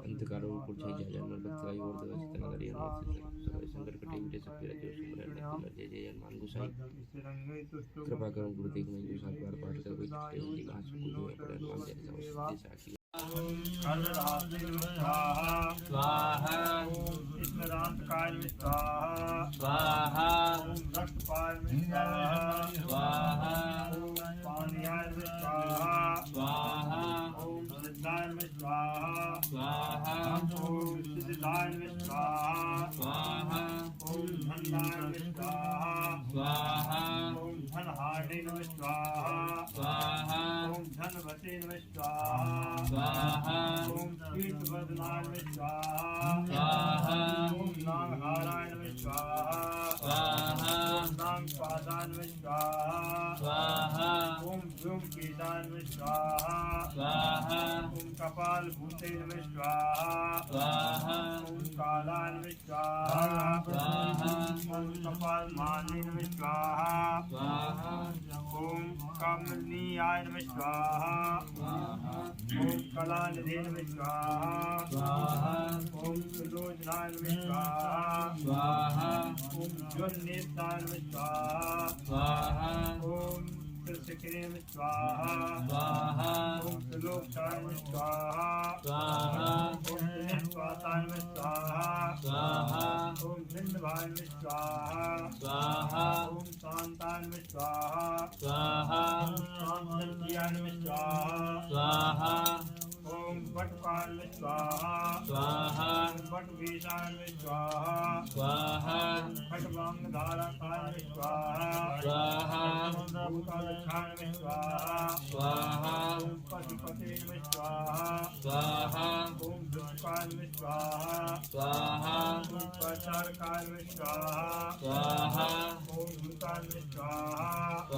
अंधकारों पुरछाई जाजान भक्तगाई और देवसित नगरी संकर कटे मिटे सफेद जो सुपर जय जय हनुमान गोसाई कृपा करो गुरुदेव में जो सात बार पाठ कर कोई छुट्टे हुई घास पूजो पर हनुमान जैसा साक्षी स्वाहा स्मरांतकाय स्वाहा स्वाहा रक्तपाय स्वाहा पानीयाय स्वाहा स्वाहा ओम सिद्धाय स्वाहा स्वाहा ओम सिद्धाय स्वाहा स्वाहा ओम धनाय स्वाहा स्वाहा ओम धनहारे स्वाहा स्वाहा ओम धनवते स्वाहा स्वाहा ओम कीर्तवर्धनाय स्वाहा स्वाहा ओम नागहाराय स्वाहा स्वाहा ओम नागपादाय स्वाहा स्वाहा ओम धूमकेताय स्वाहा स्वाहा ओम कपाल भूते स्वाहा स्वाहा ओम कालाय स्वाहा स्वाहा ओम कपाल माने स्वाहा स्वाहा ओम कमनीयाय स्वाहा स्वाहा ओम कलानिधे स्वाहा स्वाहा ओम सुलोचनाय स्वाहा स्वाहा ओम ज्वलनेत्राय स्वाहा स्वाहा ओम कृष्णकिरीम स्वाहा स्वाहा ओम सुलोकाय स्वाहा स्वाहा ओम निष्पाताय स्वाहा स्वाहा ओम भिन्नभाय स्वाहा स्वाहा ओम शांताय स्वाहा स्वाहा ओम शांताय स्वाहा स्वाहा ओम वटपाल स्वाहा स्वाहा वटवीराय स्वाहा स्वाहा वटवांगधारकाय स्वाहा स्वाहा ओम कालखाय स्वाहा स्वाहा ओम पशुपते स्वाहा स्वाहा ओम दुष्काय स्वाहा स्वाहा ओम प्रचारकाय स्वाहा स्वाहा ओम भूताय स्वाहा